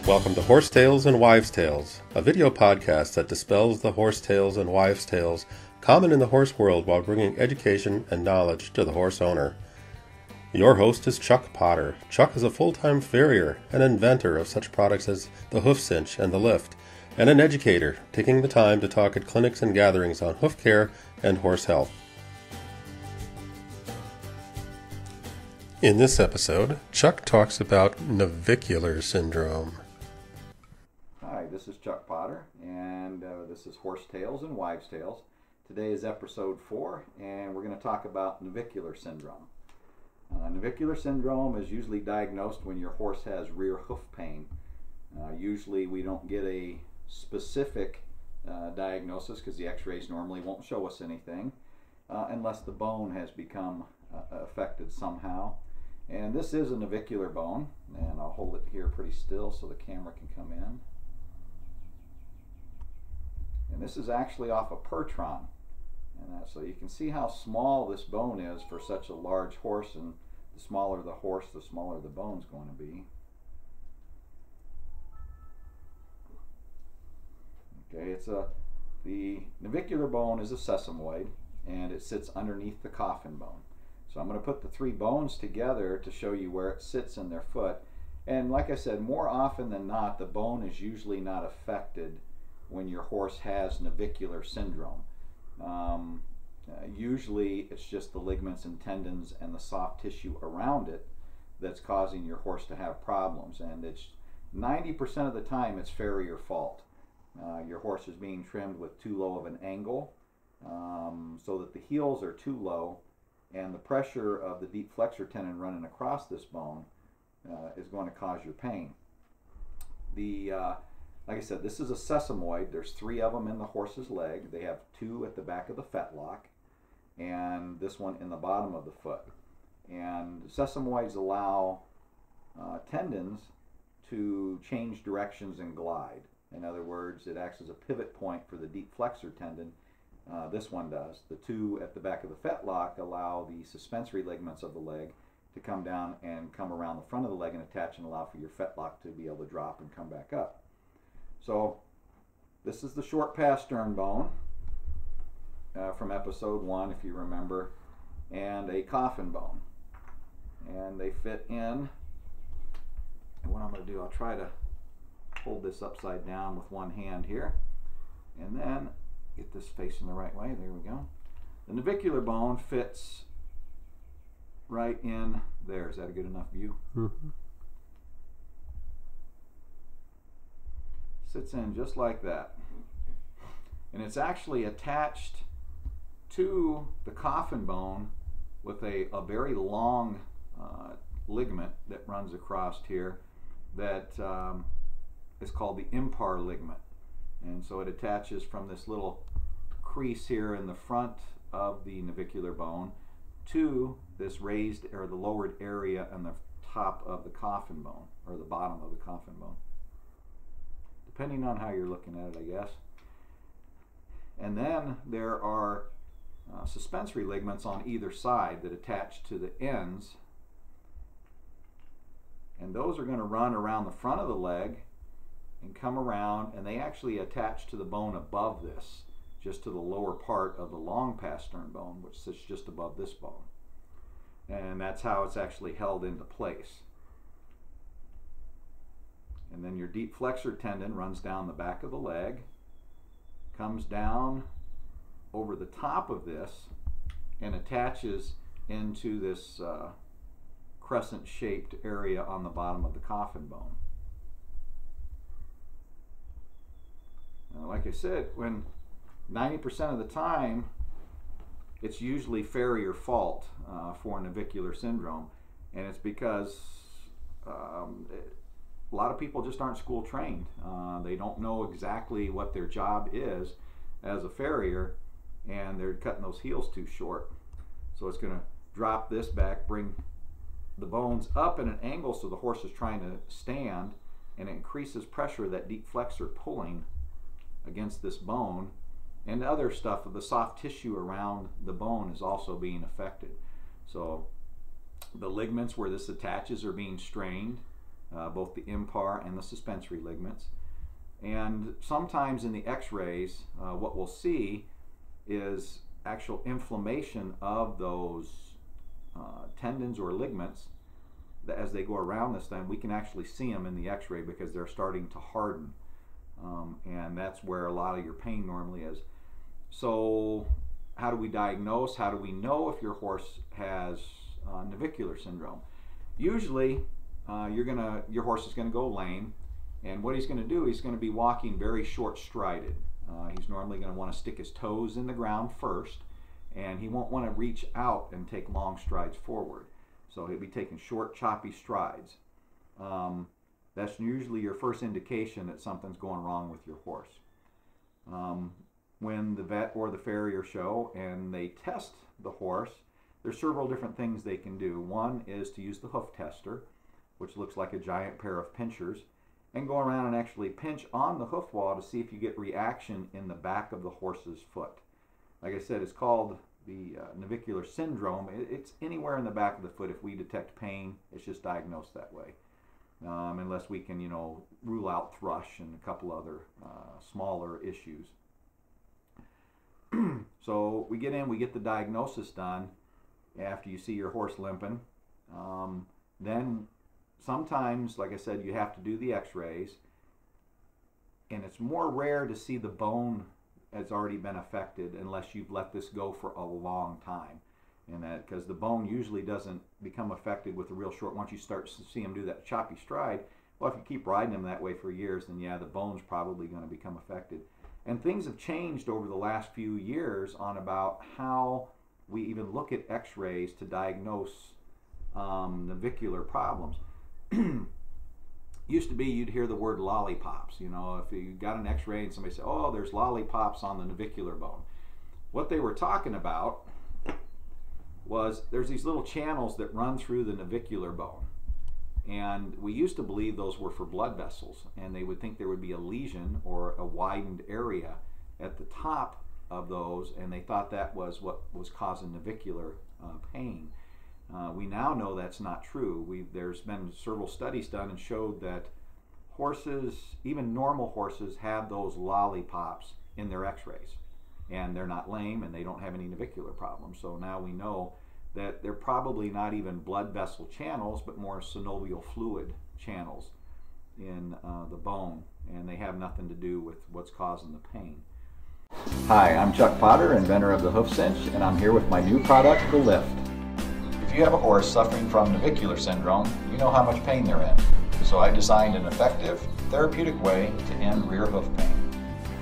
Welcome to Horse Tales and Wives' Tales, a video podcast that dispels the horse tales and wives' tales common in the horse world while bringing education and knowledge to the horse owner. Your host is Chuck Potter. Chuck is a full-time farrier and inventor of such products as the hoof cinch and the lift, and an educator, taking the time to talk at clinics and gatherings on hoof care and horse health. In this episode, Chuck talks about navicular syndrome. Hi, this is Chuck Potter, and this is Horse Tales and Wives' Tales. Today is episode 4, and we're going to talk about navicular syndrome. Navicular syndrome is usually diagnosed when your horse has rear hoof pain. Usually we don't get a specific diagnosis because the x-rays normally won't show us anything unless the bone has become affected somehow. And this is a navicular bone, and I'll hold it here pretty still so the camera can come in. And this is actually off a Percheron. And so you can see how small this bone is for such a large horse, and the smaller the horse, the smaller the bone's going to be. Okay, the navicular bone is a sesamoid, and it sits underneath the coffin bone. So I'm going to put the three bones together to show you where it sits in their foot. And like I said, more often than not, the bone is usually not affected when your horse has navicular syndrome. Usually it's just the ligaments and tendons and the soft tissue around it that's causing your horse to have problems. And it's 90% of the time it's farrier fault. Your horse is being trimmed with too low of an angle, so that the heels are too low, and the pressure of the deep flexor tendon running across this bone is going to cause your pain. Like I said, this is a sesamoid. There's 3 of them in the horse's leg. They have 2 at the back of the fetlock, and this one in the bottom of the foot. And sesamoids allow tendons to change directions and glide. In other words, it acts as a pivot point for the deep flexor tendon. This one does. The 2 at the back of the fetlock allow the suspensory ligaments of the leg to come down and come around the front of the leg and attach and allow for your fetlock to be able to drop and come back up. So this is the short pastern bone from episode 1, if you remember, and a coffin bone. And they fit in. And what I'm going to do, I'll try to hold this upside down with one hand here, and then get this facing the right way. There we go. The navicular bone fits right in there. Is that a good enough view? Mm-hmm. Sits in just like that. And it's actually attached to the coffin bone with a very long ligament that runs across here that is called the impar ligament. And so it attaches from this little crease here in the front of the navicular bone to this raised or the lowered area on the top of the coffin bone, or the bottom of the coffin bone, depending on how you're looking at it, I guess. And then there are suspensory ligaments on either side that attach to the ends, and those are going to run around the front of the leg and come around, and they actually attach to the bone above this, just to the lower part of the long pastern bone, which sits just above this bone. And that's how it's actually held into place. And then your deep flexor tendon runs down the back of the leg, comes down over the top of this, and attaches into this crescent-shaped area on the bottom of the coffin bone. Now, like I said, when 90% of the time, it's usually farrier fault for navicular syndrome, and it's because a lot of people just aren't school trained. They don't know exactly what their job is as a farrier, and they're cutting those heels too short. So it's going to drop this back, bring the bones up at an angle so the horse is trying to stand, and it increases pressure, that deep flexor pulling against this bone, and other stuff of the soft tissue around the bone is also being affected. So the ligaments where this attaches are being strained. both the impar and the suspensory ligaments. And sometimes in the x-rays, what we'll see is actual inflammation of those tendons or ligaments. That as they go around this thing, we can actually see them in the x-ray because they're starting to harden. And that's where a lot of your pain normally is. So how do we diagnose? How do we know if your horse has navicular syndrome? Usually your horse is going to go lame, and what he's going to do, he's going to be walking very short strided. He's normally going to want to stick his toes in the ground first, and he won't want to reach out and take long strides forward. So he'll be taking short, choppy strides. That's usually your first indication that something's going wrong with your horse. When the vet or the farrier show and they test the horse, there's several different things they can do. One is to use the hoof tester, which looks like a giant pair of pinchers, and go around and actually pinch on the hoof wall to see if you get reaction in the back of the horse's foot. Like I said, it's called the navicular syndrome. It's anywhere in the back of the foot. If we detect pain, it's just diagnosed that way. Unless we can, rule out thrush and a couple other smaller issues. So we get in, we get the diagnosis done after you see your horse limping. Then sometimes, like I said, you have to do the x-rays, and it's more rare to see the bone has already been affected unless you've let this go for a long time. And that because the bone usually doesn't become affected with a real short, once you start to see them do that choppy stride, well, if you keep riding them that way for years, then yeah, the bone's probably going to become affected. And things have changed over the last few years on about how we even look at x-rays to diagnose navicular problems. Used to be you'd hear the word lollipops. If you got an x-ray and somebody said, oh, there's lollipops on the navicular bone. What they were talking about was there's these little channels that run through the navicular bone. And we used to believe those were for blood vessels, and they would think there would be a lesion or a widened area at the top of those, and they thought that was what was causing navicular pain. We now know that's not true. There's been several studies done and showed that horses, even normal horses, have those lollipops in their x-rays. And they're not lame and they don't have any navicular problems. So now we know that they're probably not even blood vessel channels, but more synovial fluid channels in the bone. And they have nothing to do with what's causing the pain. Hi, I'm Chuck Potter, inventor of the Hoof Cinch, and I'm here with my new product, the Lift. If you have a horse suffering from navicular syndrome, you know how much pain they're in. So I designed an effective, therapeutic way to end rear hoof pain.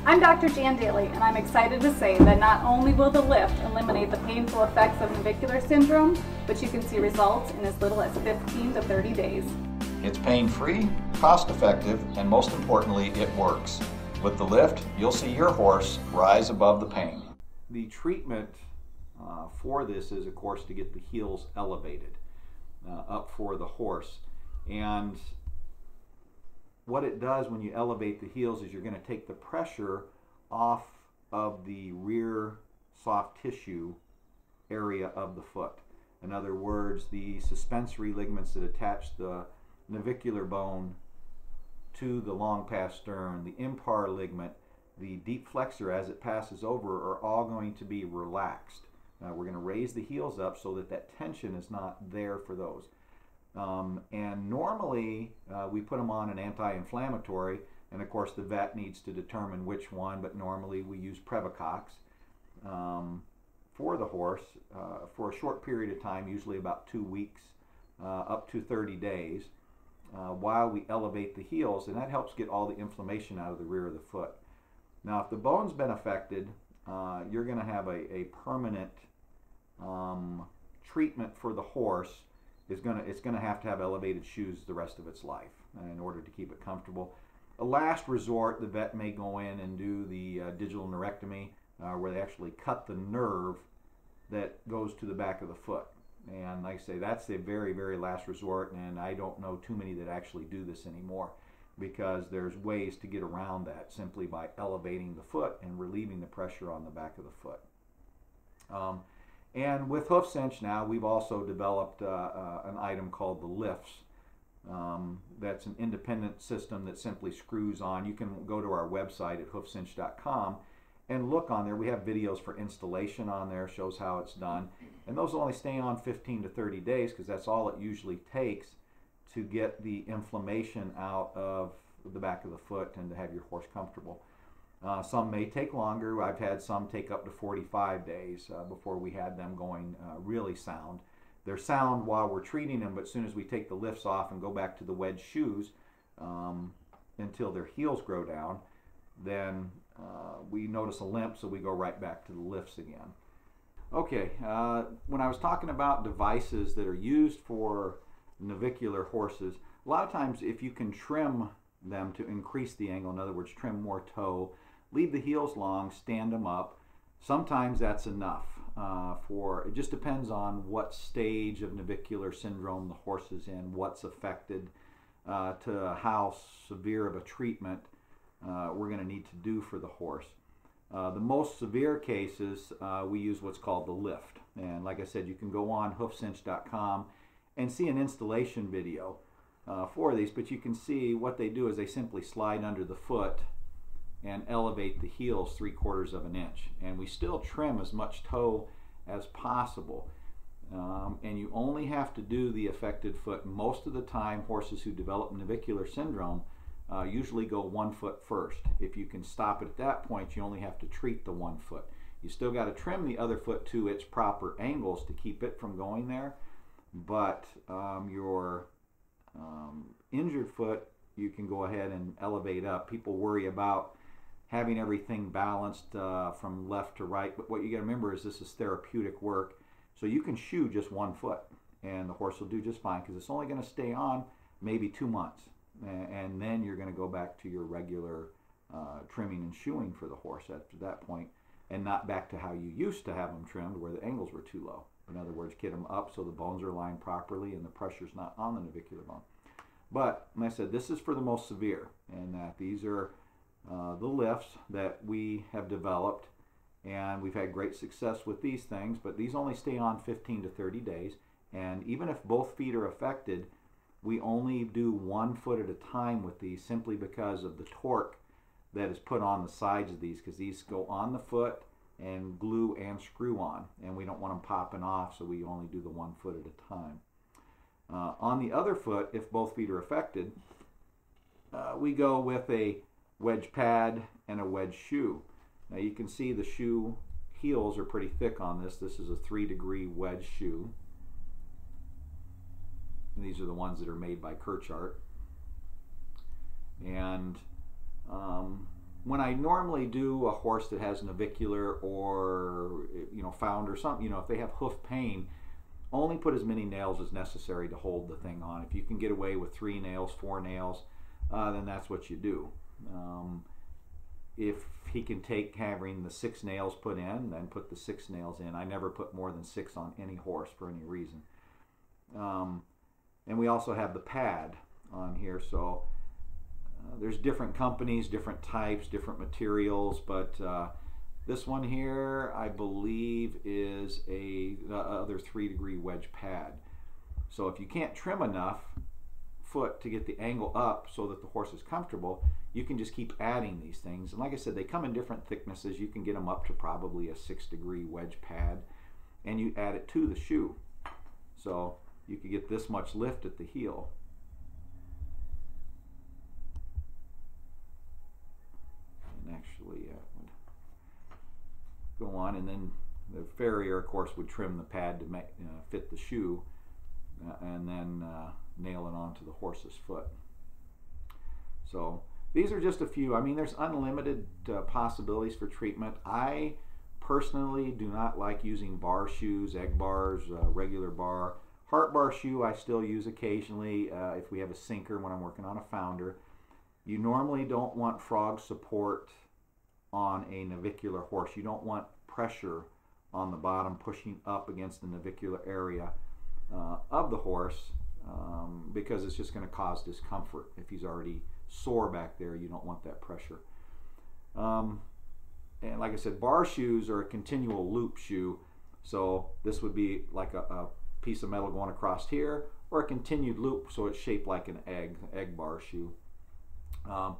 I'm Dr. Jan Daly, and I'm excited to say that not only will the Lift eliminate the painful effects of navicular syndrome, but you can see results in as little as 15 to 30 days. It's pain-free, cost-effective, and most importantly, it works. With the Lift, you'll see your horse rise above the pain. The treatment for this is, of course, to get the heels elevated up for the horse. And what it does when you elevate the heels is you're going to take the pressure off of the rear soft tissue area of the foot. In other words, the suspensory ligaments that attach the navicular bone to the long past stern, the impar ligament, the deep flexor as it passes over, are all going to be relaxed. Now we're going to raise the heels up so that that tension is not there for those. And normally we put them on an anti-inflammatory, and of course the vet needs to determine which one, but normally we use Previcox for the horse for a short period of time, usually about 2 weeks up to 30 days, while we elevate the heels, and that helps get all the inflammation out of the rear of the foot. Now if the bone's been affected, you're going to have a permanent treatment for the horse. It's going to have elevated shoes the rest of its life in order to keep it comfortable. A last resort, the vet may go in and do the digital neurectomy, where they actually cut the nerve that goes to the back of the foot. And like I say, that's a very, very last resort, and I don't know too many that actually do this anymore, because there's ways to get around that simply by elevating the foot and relieving the pressure on the back of the foot. And with Hoof Cinch now, we've also developed an item called the Lifts, That's an independent system that simply screws on. You can go to our website at hoofcinch.com and look on there. We have videos for installation on there, shows how it's done. And those will only stay on 15 to 30 days because that's all it usually takes to get the inflammation out of the back of the foot and to have your horse comfortable. Some may take longer. I've had some take up to 45 days before we had them going really sound. They're sound while we're treating them, but as soon as we take the lifts off and go back to the wedge shoes until their heels grow down, then we notice a limp, so we go right back to the lifts again. Okay, when I was talking about devices that are used for navicular horses, a lot of times if you can trim them to increase the angle, in other words, trim more toe, leave the heels long, stand them up, sometimes that's enough. It just depends on what stage of navicular syndrome the horse is in, what's affected, to how severe of a treatment we're going to need to do for the horse. The most severe cases, we use what's called the lift. And like I said, you can go on hoofcinch.com and see an installation video for these, but you can see what they do is they simply slide under the foot and elevate the heels 3/4 of an inch. And we still trim as much toe as possible. And you only have to do the affected foot. Most of the time, horses who develop navicular syndrome usually go 1 foot first. If you can stop it at that point, you only have to treat the 1 foot. You still got to trim the other foot to its proper angles to keep it from going there. But your injured foot, you can go ahead and elevate up. People worry about having everything balanced from left to right, but what you got to remember is this is therapeutic work. So you can shoe just 1 foot and the horse will do just fine because it's only going to stay on maybe 2 months. And then you're going to go back to your regular trimming and shoeing for the horse after that point, and not back to how you used to have them trimmed where the angles were too low. In other words, get them up so the bones are lined properly and the pressure's not on the navicular bone. But, like I said, this is for the most severe, and that these are the lifts that we have developed, and we've had great success with these things, but these only stay on 15 to 30 days, and even if both feet are affected, we only do 1 foot at a time with these simply because of the torque that is put on the sides of these, because these go on the foot and glue and screw on, and we don't want them popping off, so we only do the 1 foot at a time. On the other foot, if both feet are affected, we go with a wedge pad and a wedge shoe. Now you can see the shoe heels are pretty thick on this. This is a 3-degree wedge shoe. And these are the ones that are made by Kirchart. And when I normally do a horse that has navicular or found or something, if they have hoof pain, only put as many nails as necessary to hold the thing on. If you can get away with 3 nails, 4 nails, then that's what you do. If he can take having the 6 nails put in, then put the 6 nails in. I never put more than 6 on any horse for any reason. And we also have the pad on here, so there's different companies, different types, different materials, but this one here I believe is a other 3-degree wedge pad. So if you can't trim enough foot to get the angle up so that the horse is comfortable, you can just keep adding these things. And like I said, they come in different thicknesses. You can get them up to probably a 6-degree wedge pad, and you add it to the shoe. So you could get this much lift at the heel. And actually would go on, and then the farrier, of course, would trim the pad to make, fit the shoe, and then nail it onto the horse's foot. So these are just a few. I mean, there's unlimited possibilities for treatment. I personally do not like using bar shoes, egg bars, regular bar. Heart bar shoe I still use occasionally if we have a sinker when I'm working on a founder. You normally don't want frog support on a navicular horse. You don't want pressure on the bottom pushing up against the navicular area of the horse because it's just going to cause discomfort. If he's already sore back there, you don't want that pressure. And like I said, bar shoes are a continual loop shoe, so this would be like a piece of metal going across here, or a continued loop so it's shaped like an egg bar shoe. A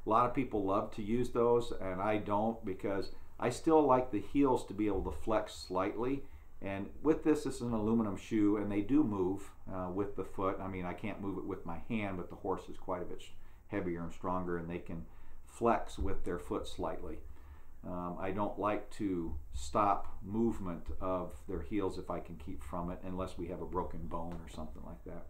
lot of people love to use those, and I don't, because I still like the heels to be able to flex slightly. And with this is an aluminum shoe, and they do move with the foot. I mean, I can't move it with my hand, but the horse is quite a bit heavier and stronger, and they can flex with their foot slightly. I don't like to stop movement of their heels if I can keep from it, unless we have a broken bone or something like that.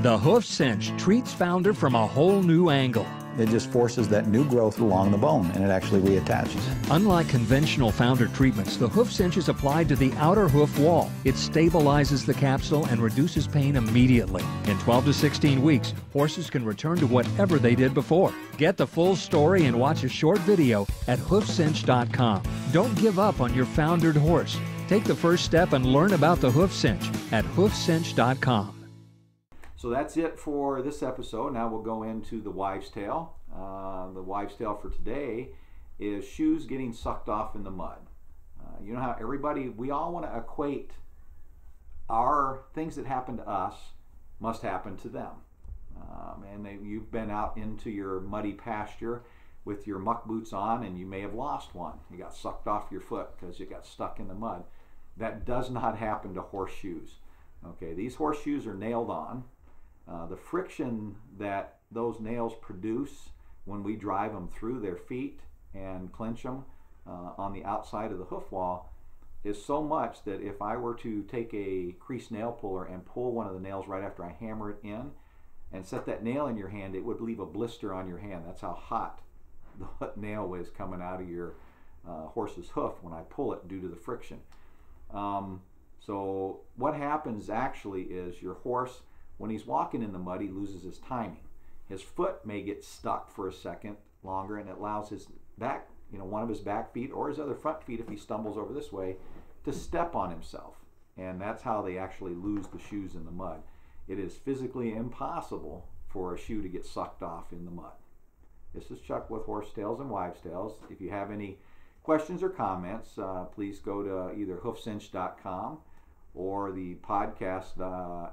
The Hoof Cinch treats founder from a whole new angle. It just forces that new growth along the bone, and it actually reattaches. Unlike conventional founder treatments, the Hoof Cinch is applied to the outer hoof wall. It stabilizes the capsule and reduces pain immediately. In 12 to 16 weeks, horses can return to whatever they did before. Get the full story and watch a short video at hoofcinch.com. Don't give up on your foundered horse. Take the first step and learn about the Hoof Cinch at hoofcinch.com. So that's it for this episode. Now we'll go into the wives' tale. The wives' tale for today is shoes getting sucked off in the mud. You know how we all want to equate our things that happen to us must happen to them. You've been out into your muddy pasture with your muck boots on, and you may have lost one. You got sucked off your foot because you got stuck in the mud. That does not happen to horseshoes. Okay, these horseshoes are nailed on. The friction that those nails produce when we drive them through their feet and clench them on the outside of the hoof wall is so much that if I were to take a crease nail puller and pull one of the nails right after I hammer it in and set that nail in your hand, it would leave a blister on your hand. That's how hot the nail is coming out of your horse's hoof when I pull it due to the friction. So what happens actually is your horse, when he's walking in the mud, he loses his timing. His foot may get stuck for a second longer, and it allows his back, one of his back feet or his other front feet, if he stumbles over this way, to step on himself. And that's how they actually lose the shoes in the mud. It is physically impossible for a shoe to get sucked off in the mud. This is Chuck with Horse Tales and Wives Tales. If you have any questions or comments, please go to either hoofcinch.com or the podcast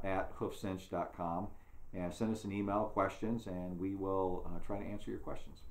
at hoofcinch.com and send us an email, questions, and we will try to answer your questions.